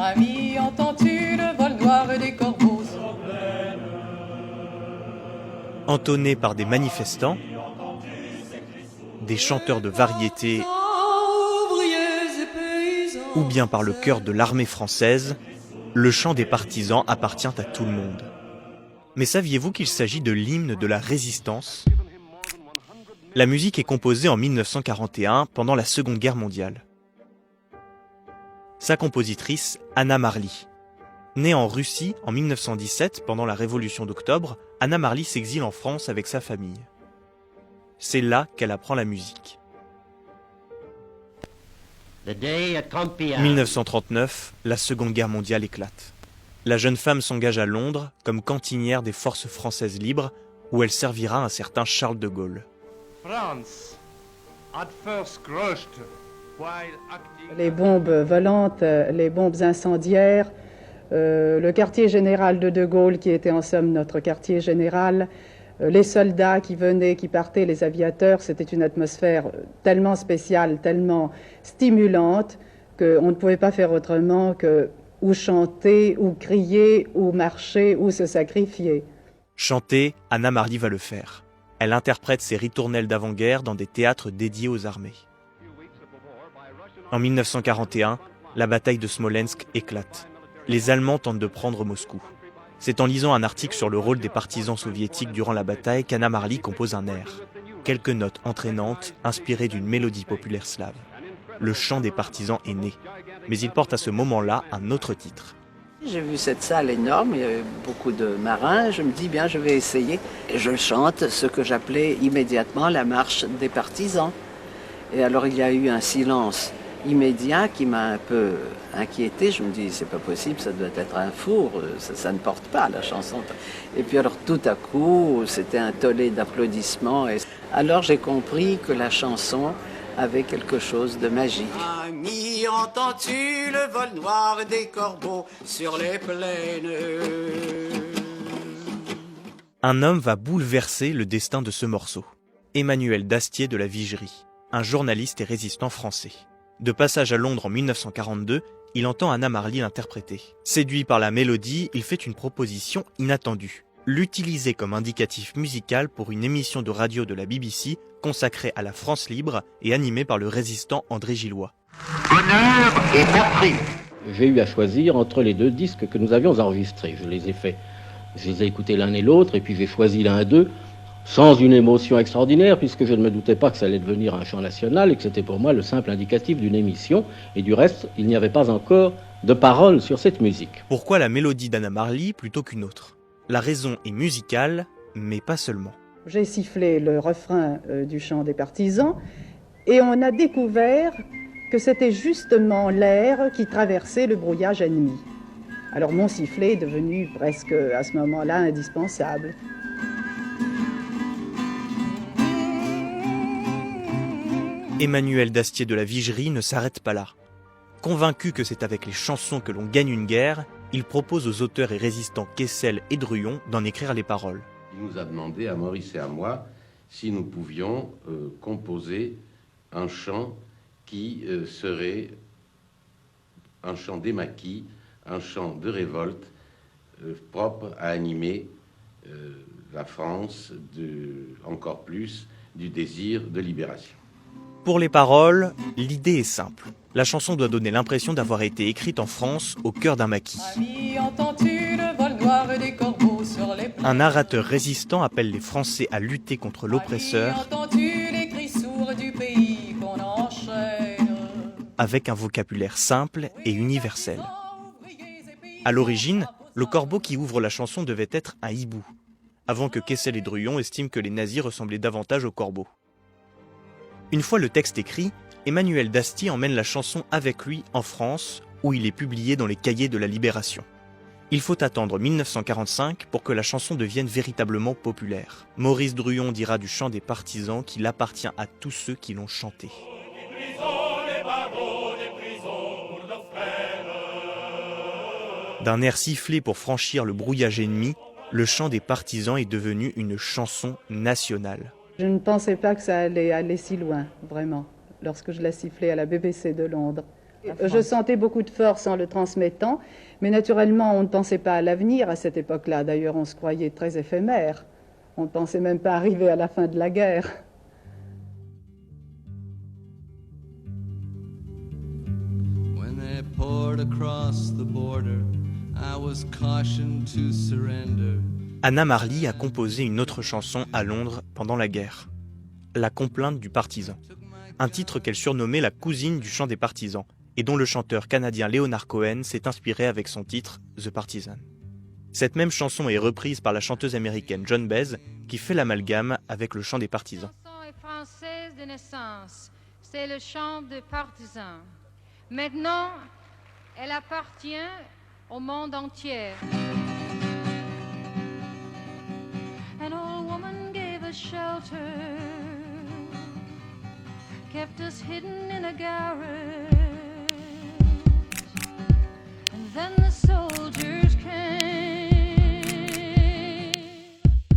Ami, entends-tu le vol noir des corbeaux? Entonné par des manifestants, des chanteurs de variété ou bien par le chœur de l'armée française, le chant des partisans appartient à tout le monde. Mais saviez-vous qu'il s'agit de l'hymne de la résistance ? La musique est composée en 1941 pendant la Seconde Guerre mondiale. Sa compositrice, Anna Marly. Née en Russie en 1917 pendant la Révolution d'Octobre, Anna Marly s'exile en France avec sa famille. C'est là qu'elle apprend la musique. 1939, la Seconde Guerre mondiale éclate. La jeune femme s'engage à Londres comme cantinière des forces françaises libres, où elle servira un certain Charles de Gaulle. Les bombes volantes, les bombes incendiaires, le quartier général de Gaulle qui était en somme notre quartier général, les soldats qui venaient, qui partaient, les aviateurs, c'était une atmosphère tellement spéciale, tellement stimulante qu'on ne pouvait pas faire autrement que ou chanter, ou crier, ou marcher, ou se sacrifier. Chanter, Anna Marly va le faire. Elle interprète ses ritournelles d'avant-guerre dans des théâtres dédiés aux armées. En 1941, la bataille de Smolensk éclate. Les Allemands tentent de prendre Moscou. C'est en lisant un article sur le rôle des partisans soviétiques durant la bataille qu'Anna Marly compose un air. Quelques notes entraînantes, inspirées d'une mélodie populaire slave. Le chant des partisans est né. Mais il porte à ce moment-là un autre titre. J'ai vu cette salle énorme, il y avait beaucoup de marins, je me dis bien je vais essayer. Et je chante ce que j'appelais immédiatement la marche des partisans. Et alors il y a eu un silence immédiat qui m'a un peu inquiété. Je me dis c'est pas possible, ça doit être un four, ça ne porte pas la chanson. Et puis alors tout à coup c'était un tollé d'applaudissements. Et alors j'ai compris que la chanson avait quelque chose de magique. Ami, entends-tu le vol noir des corbeaux sur les plaines? Un homme va bouleverser le destin de ce morceau. Emmanuel Dastier de la Vigerie, un journaliste et résistant français. De passage à Londres en 1942, il entend Anna Marly l'interpréter. Séduit par la mélodie, il fait une proposition inattendue. L'utiliser comme indicatif musical pour une émission de radio de la BBC consacrée à la France libre et animée par le résistant André Gillois. Honneur et patrie. J'ai eu à choisir entre les deux disques que nous avions enregistrés. Je les ai écoutés l'un et l'autre, et puis j'ai choisi l'un d'eux sans une émotion extraordinaire, puisque je ne me doutais pas que ça allait devenir un chant national et que c'était pour moi le simple indicatif d'une émission. Et du reste, il n'y avait pas encore de paroles sur cette musique. Pourquoi la mélodie d'Anna Marly plutôt qu'une autre ? La raison est musicale, mais pas seulement. J'ai sifflé le refrain du chant des partisans et on a découvert que c'était justement l'air qui traversait le brouillage ennemi. Alors mon sifflet est devenu presque à ce moment-là indispensable. Emmanuel Dastier de la Vigerie ne s'arrête pas là. Convaincu que c'est avec les chansons que l'on gagne une guerre, il propose aux auteurs et résistants Kessel et Druyon d'en écrire les paroles. Il nous a demandé, à Maurice et à moi, si nous pouvions composer un chant qui serait un chant des maquis, un chant de révolte, propre à animer la France, encore plus, du désir de libération. Pour les paroles, l'idée est simple. La chanson doit donner l'impression d'avoir été écrite en France au cœur d'un maquis. Un narrateur résistant appelle les Français à lutter contre l'oppresseur avec un vocabulaire simple et universel. À l'origine, le corbeau qui ouvre la chanson devait être un hibou, avant que Kessel et Druyon estiment que les nazis ressemblaient davantage aux corbeaux. Une fois le texte écrit, Emmanuel Dastier emmène la chanson avec lui en France, où il est publié dans les Cahiers de la Libération. Il faut attendre 1945 pour que la chanson devienne véritablement populaire. Maurice Druyon dira du chant des partisans qu'il appartient à tous ceux qui l'ont chanté. D'un air sifflé pour franchir le brouillage ennemi, le chant des partisans est devenu une chanson nationale. Je ne pensais pas que ça allait aller si loin, vraiment, lorsque je l'ai sifflé à la BBC de Londres. Je sentais beaucoup de force en le transmettant, mais naturellement, on ne pensait pas à l'avenir à cette époque-là. D'ailleurs, on se croyait très éphémère. On ne pensait même pas arriver à la fin de la guerre. When they poured across the border, I was cautioned to surrender. Anna Marley a composé une autre chanson à Londres pendant la guerre, La complainte du partisan, un titre qu'elle surnommait la cousine du chant des partisans, et dont le chanteur canadien Leonard Cohen s'est inspiré avec son titre The Partisan. Cette même chanson est reprise par la chanteuse américaine Joan Baez, qui fait l'amalgame avec le chant des partisans. La chanson est française de naissance, c'est le chant des partisans. Maintenant, elle appartient au monde entier. An old woman gave us shelter, kept us hidden in a garret.